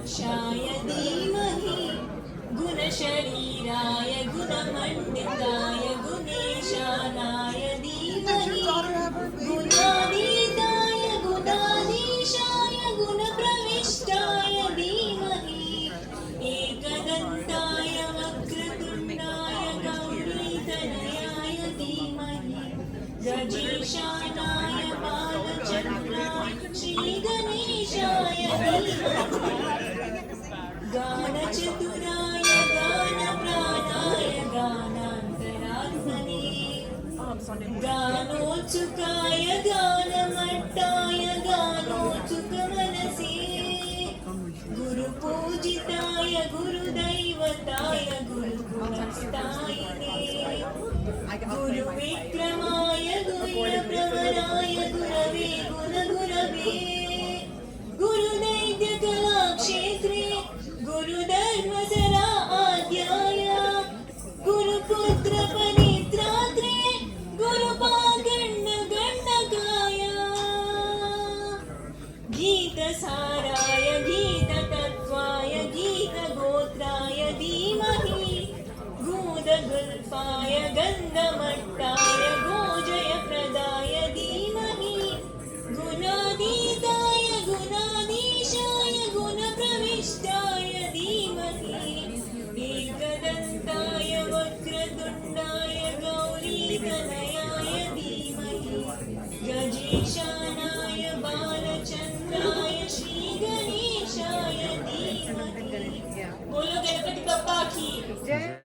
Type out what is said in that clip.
वक्षाय धीमहि गुणशरीराय गुणमण्डिताय गुणेशानाय धीमहि गुणातीताय गुणाधीशाय गुणप्रविष्टाय धीमहि एकदन्ताय वक्रतुण्डाय गौरीतनयाय धीमहि गजेशानाय बालचन्द्राय श्रीगणेशाय धीमहि गानचतुराय गानप्राणाय गानान्तरात्मने गानोत्सुकाय गानमट्टाय गानोत्सुकमनसे गुरुपूजिताय गुरुदैवताय गुरुगुणस्थायिने गुरुविक्रमाय गुरुप्रवराय गुरवे गुणगुरवे गुरुदैत्यकलाक्षेत्रे गुरुधर्मसरा आद्याय गुरुपुत्रपनित्रात्रे गुरुपागण्डगण्डकाय गीतसाराय गीततत्त्वाय गीतगोत्राय धीमहि गूढगुल्फाय गन्धमट्टाय गोजयप्रदाय धीमहि गुणातीताय गुणाधीशाय गुणप्रविष्टाय धीमहि एकदन्ताय वक्रतुण्डाय गौरीतनयाय धीमहि गजेश